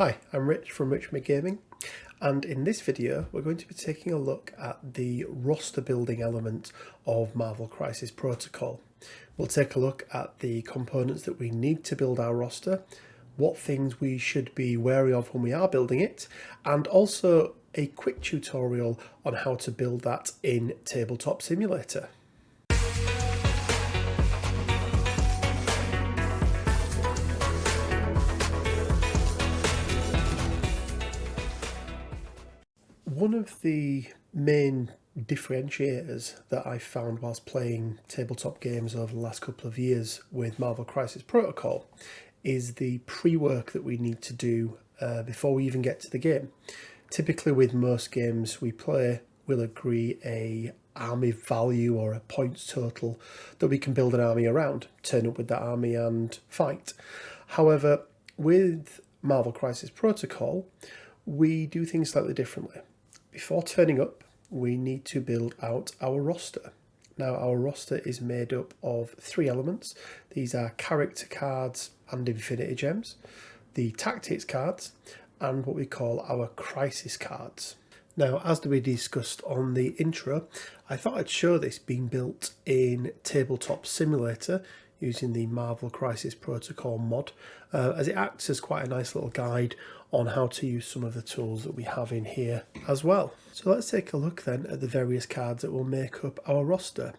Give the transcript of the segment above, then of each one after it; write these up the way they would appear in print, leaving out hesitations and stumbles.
Hi, I'm Rich from Richmond Gaming, and in this video we're going to be taking a look at the roster building element of Marvel Crisis Protocol. We'll take a look at the components that we need to build our roster, what things we should be wary of when we are building it, and also a quick tutorial on how to build that in Tabletop Simulator. One of the main differentiators that I found whilst playing tabletop games over the last couple of years with Marvel Crisis Protocol is the pre-work that we need to do before we even get to the game. Typically with most games we play, we'll agree a army value or a points total that we can build an army around, turn up with that army and fight. However, with Marvel Crisis Protocol, we do things slightly differently. Before turning up, we need to build out our roster. Now, our roster is made up of three elements. These are character cards and infinity gems, the tactics cards, and what we call our crisis cards. Now, as we discussed on the intro, I thought I'd show this being built in Tabletop Simulator using the Marvel Crisis Protocol mod, as it acts as quite a nice little guide on how to use some of the tools that we have in here as well. So let's take a look then at the various cards that will make up our roster.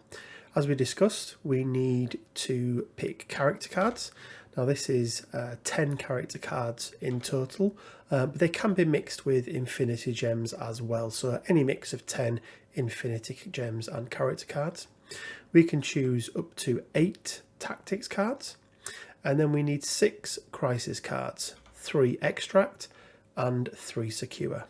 As we discussed, we need to pick character cards. Now this is 10 character cards in total, but they can be mixed with infinity gems as well. So any mix of 10 infinity gems and character cards. We can choose up to 8 tactics cards, and then we need 6 crisis cards, 3 extract and 3 secure.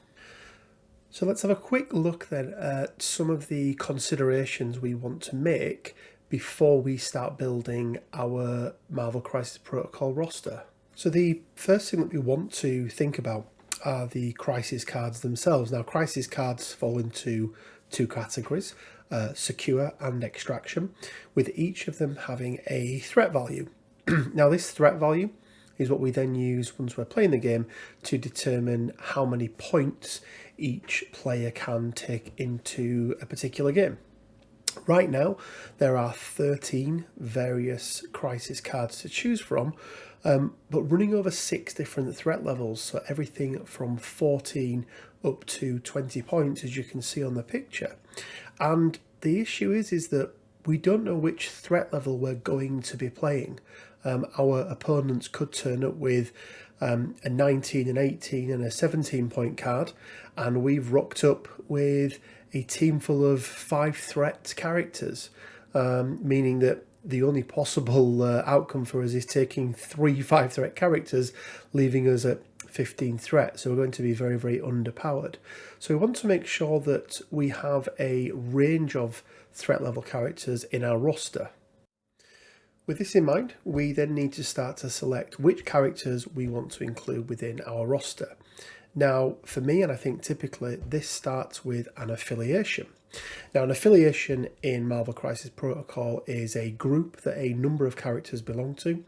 So let's have a quick look then at some of the considerations we want to make before we start building our Marvel Crisis Protocol roster. So the first thing that we want to think about are the crisis cards themselves. Now, crisis cards fall into 2 categories, secure and extraction, with each of them having a threat value. Now, this threat value is what we then use once we're playing the game to determine how many points each player can take into a particular game. Right now, there are 13 various crisis cards to choose from, but running over 6 different threat levels, so everything from 14 up to 20 points, as you can see on the picture. And the issue is that we don't know which threat level we're going to be playing. Our opponents could turn up with a 19, an 18 and a 17 point card, and we've rocked up with a team full of 5 threat characters, meaning that the only possible outcome for us is taking 3 5-threat characters, leaving us at 15 threat. So we're going to be very, very underpowered. So we want to make sure that we have a range of threat level characters in our roster. With this in mind, we then need to start to select which characters we want to include within our roster. Now, for me, and I think typically, this starts with an affiliation. Now, an affiliation in Marvel Crisis Protocol is a group that a number of characters belong to.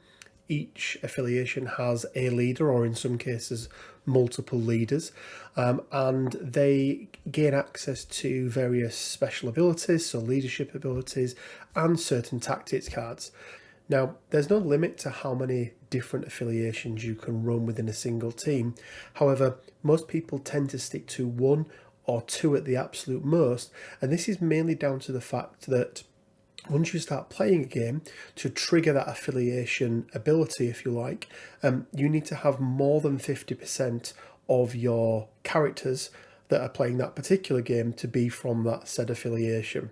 Each affiliation has a leader, or in some cases, multiple leaders, and they gain access to various special abilities, so leadership abilities, and certain tactics cards. Now, there's no limit to how many different affiliations you can run within a single team. However, most people tend to stick to 1 or 2 at the absolute most, and this is mainly down to the fact that once you start playing a game, to trigger that affiliation ability, if you like, you need to have more than 50% of your characters that are playing that particular game to be from that said affiliation.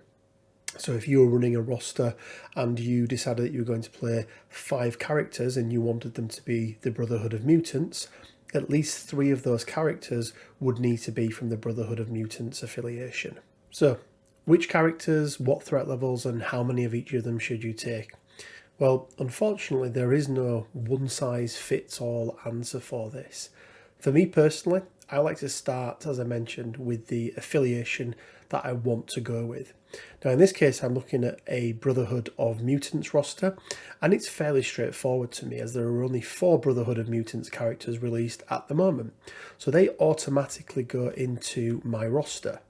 So if you were running a roster and you decided that you were going to play 5 characters and you wanted them to be the Brotherhood of Mutants, at least 3 of those characters would need to be from the Brotherhood of Mutants affiliation. So, which characters, what threat levels, and how many of each of them should you take? Well, unfortunately, there is no one-size-fits-all answer for this. For me personally, I like to start, as I mentioned, with the affiliation that I want to go with. Now in this case I'm looking at a Brotherhood of Mutants roster, and it's fairly straightforward to me as there are only 4 Brotherhood of Mutants characters released at the moment, so they automatically go into my roster.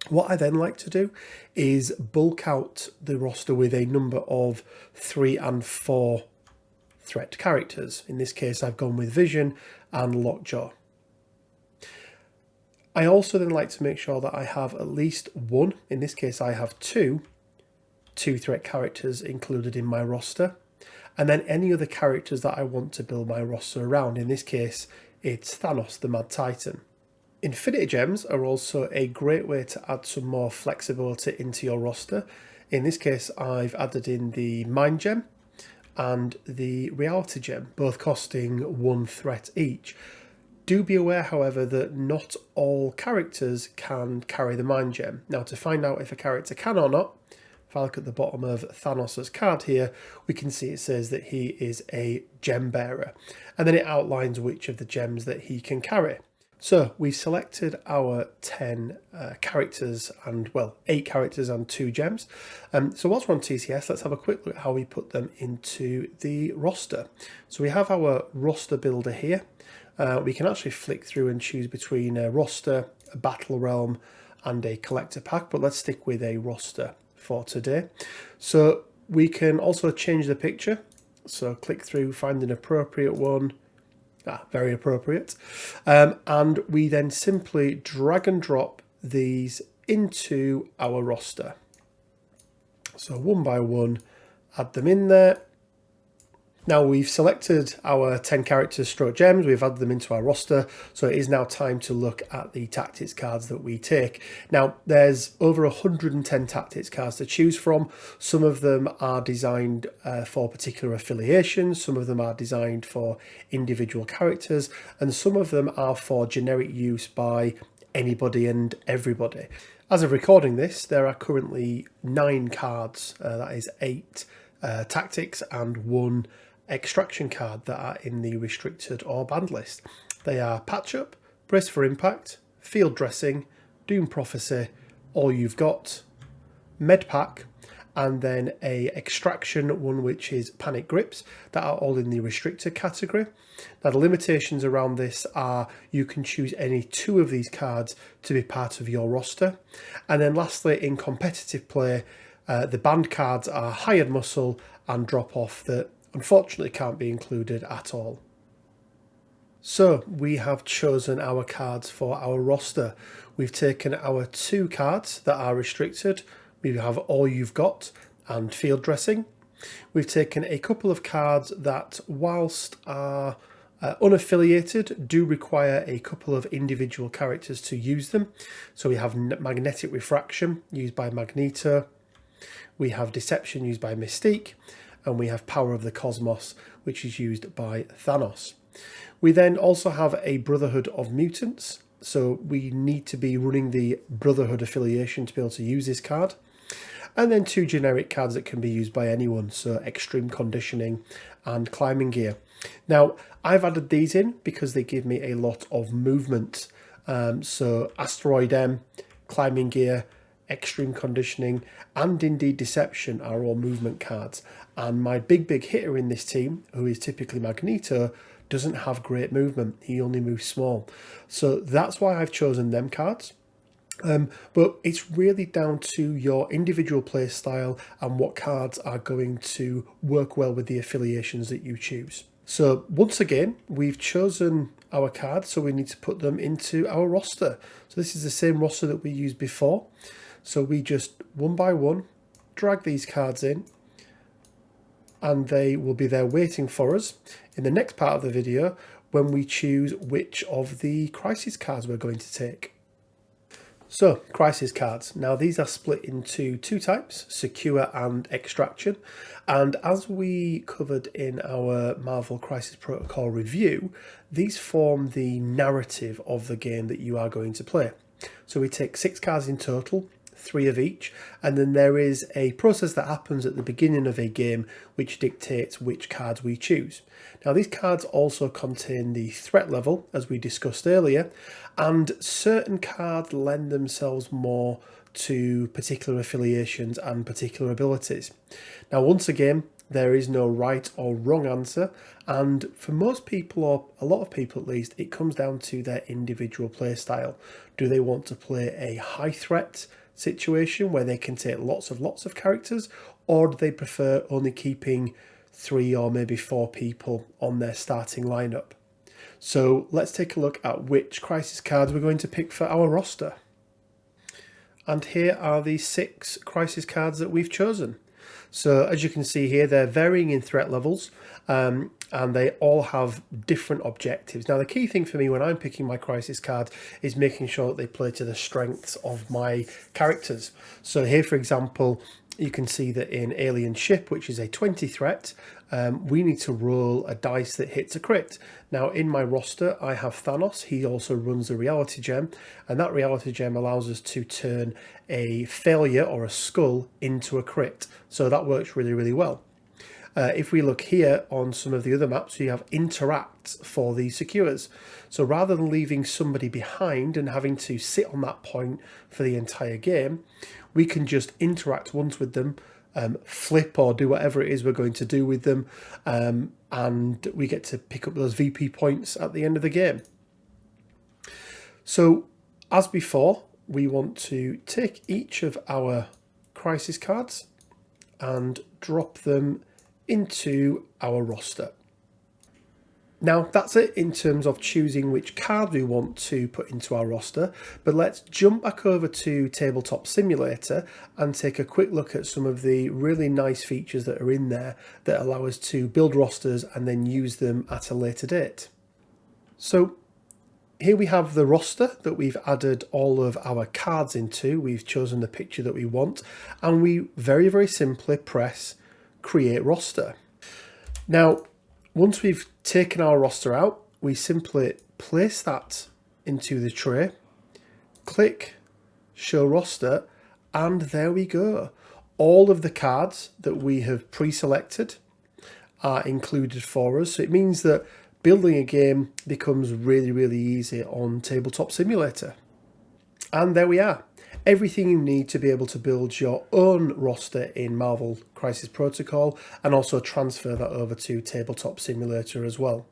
What I then like to do is bulk out the roster with a number of 3 and 4 threat characters. In this case I've gone with Vision and Lockjaw. I also then like to make sure that I have at least one, in this case I have two threat characters included in my roster, and then any other characters that I want to build my roster around. In this case it's Thanos, the Mad Titan. Infinity Gems are also a great way to add some more flexibility into your roster. In this case I've added in the Mind Gem and the Reality Gem, both costing 1 threat each. Do be aware, however, that not all characters can carry the Mind Gem. Now, to find out if a character can or not, if I look at the bottom of Thanos' card here, we can see it says that he is a gem bearer, and then it outlines which of the gems that he can carry. So we've selected our 10 characters and, well, 8 characters and 2 gems. So whilst we're on TCS, let's have a quick look at how we put them into the roster. So we have our roster builder here. We can actually flick through and choose between a roster, a battle realm and a collector pack, but let's stick with a roster for today. So we can also change the picture. So click through, find an appropriate one. Very appropriate. And we then simply drag and drop these into our roster. So one by one, add them in there. Now we've selected our 10 characters stroke gems, we've added them into our roster, so it is now time to look at the tactics cards that we take. Now there's over 110 tactics cards to choose from. Some of them are designed for particular affiliations, some of them are designed for individual characters, and some of them are for generic use by anybody and everybody. As of recording this, there are currently 9 cards, that is 8 tactics and 1 extraction card that are in the restricted or banned list. They are Patch Up, Brace for Impact, Field Dressing, Doom Prophecy, All You've Got, Med Pack, and then a extraction one which is Panic Grips, that are all in the restricted category. Now the limitations around this are you can choose any 2 of these cards to be part of your roster. And then lastly, in competitive play, the banned cards are Hired Muscle and Drop Off that unfortunately can't be included at all. So we have chosen our cards for our roster. We've taken our 2 cards that are restricted. We have All You've Got and Field Dressing. We've taken a couple of cards that, whilst are unaffiliated, do require a couple of individual characters to use them. So we have Magnetic Refraction used by Magneto. We have Deception used by Mystique, and we have Power of the Cosmos, which is used by Thanos. We then also have a Brotherhood of Mutants, so we need to be running the Brotherhood affiliation to be able to use this card. And then 2 generic cards that can be used by anyone, so Extreme Conditioning and Climbing Gear. Now, I've added these in because they give me a lot of movement. So Asteroid M, Climbing Gear, Extreme Conditioning, and indeed Deception are all movement cards. And my big hitter in this team, who is typically Magneto, doesn't have great movement. He only moves small. So that's why I've chosen them cards. But it's really down to your individual play style and what cards are going to work well with the affiliations that you choose. So once again, we've chosen our cards, so we need to put them into our roster. So this is the same roster that we used before. So we just, one by one, drag these cards in, and they will be there waiting for us in the next part of the video when we choose which of the crisis cards we're going to take. So, crisis cards. Now these are split into 2 types, secure and extraction. And as we covered in our Marvel Crisis Protocol review, these form the narrative of the game that you are going to play. So we take 6 cards in total, 3 of each, and then there is a process that happens at the beginning of a game which dictates which cards we choose. Now these cards also contain the threat level, as we discussed earlier, and certain cards lend themselves more to particular affiliations and particular abilities. Now once again, there is no right or wrong answer, and for most people, or a lot of people at least, it comes down to their individual play style. Do they want to play a high threat situation where they can take lots of characters, or do they prefer only keeping 3 or maybe 4 people on their starting lineup? So let's take a look at which crisis cards we're going to pick for our roster. And here are the 6 crisis cards that we've chosen. So as you can see here, they're varying in threat levels, and they all have different objectives. Now the key thing for me when I'm picking my crisis card is making sure that they play to the strengths of my characters. So here, for example, you can see that in Alien Ship, which is a 20 threat, we need to roll a dice that hits a crit. Now in my roster, I have Thanos. He also runs a reality gem, and that reality gem allows us to turn a failure or a skull into a crit. So that works really, really well. If we look here on some of the other maps, we have interacts for the secures. So rather than leaving somebody behind and having to sit on that point for the entire game, we can just interact once with them, flip or do whatever it is we're going to do with them, and we get to pick up those VP points at the end of the game. So as before, we want to take each of our crisis cards and drop them into our roster. Now that's it in terms of choosing which card we want to put into our roster, but let's jump back over to Tabletop Simulator and take a quick look at some of the really nice features that are in there that allow us to build rosters and then use them at a later date. So here we have the roster that we've added all of our cards into. We've chosen the picture that we want, and we very, very simply press Create Roster. Now, once we've taken our roster out, we simply place that into the tray, click Show Roster, and there we go. All of the cards that we have pre-selected are included for us. So it means that building a game becomes really, really easy on Tabletop Simulator. And there we are. Everything you need to be able to build your own roster in Marvel Crisis Protocol, and also transfer that over to Tabletop Simulator as well.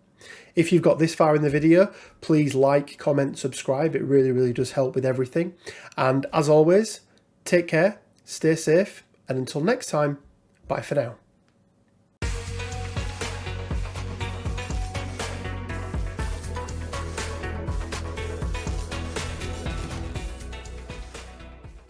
If you've got this far in the video, please like, comment, subscribe. It really, really does help with everything. And as always, take care, stay safe, and until next time, bye for now.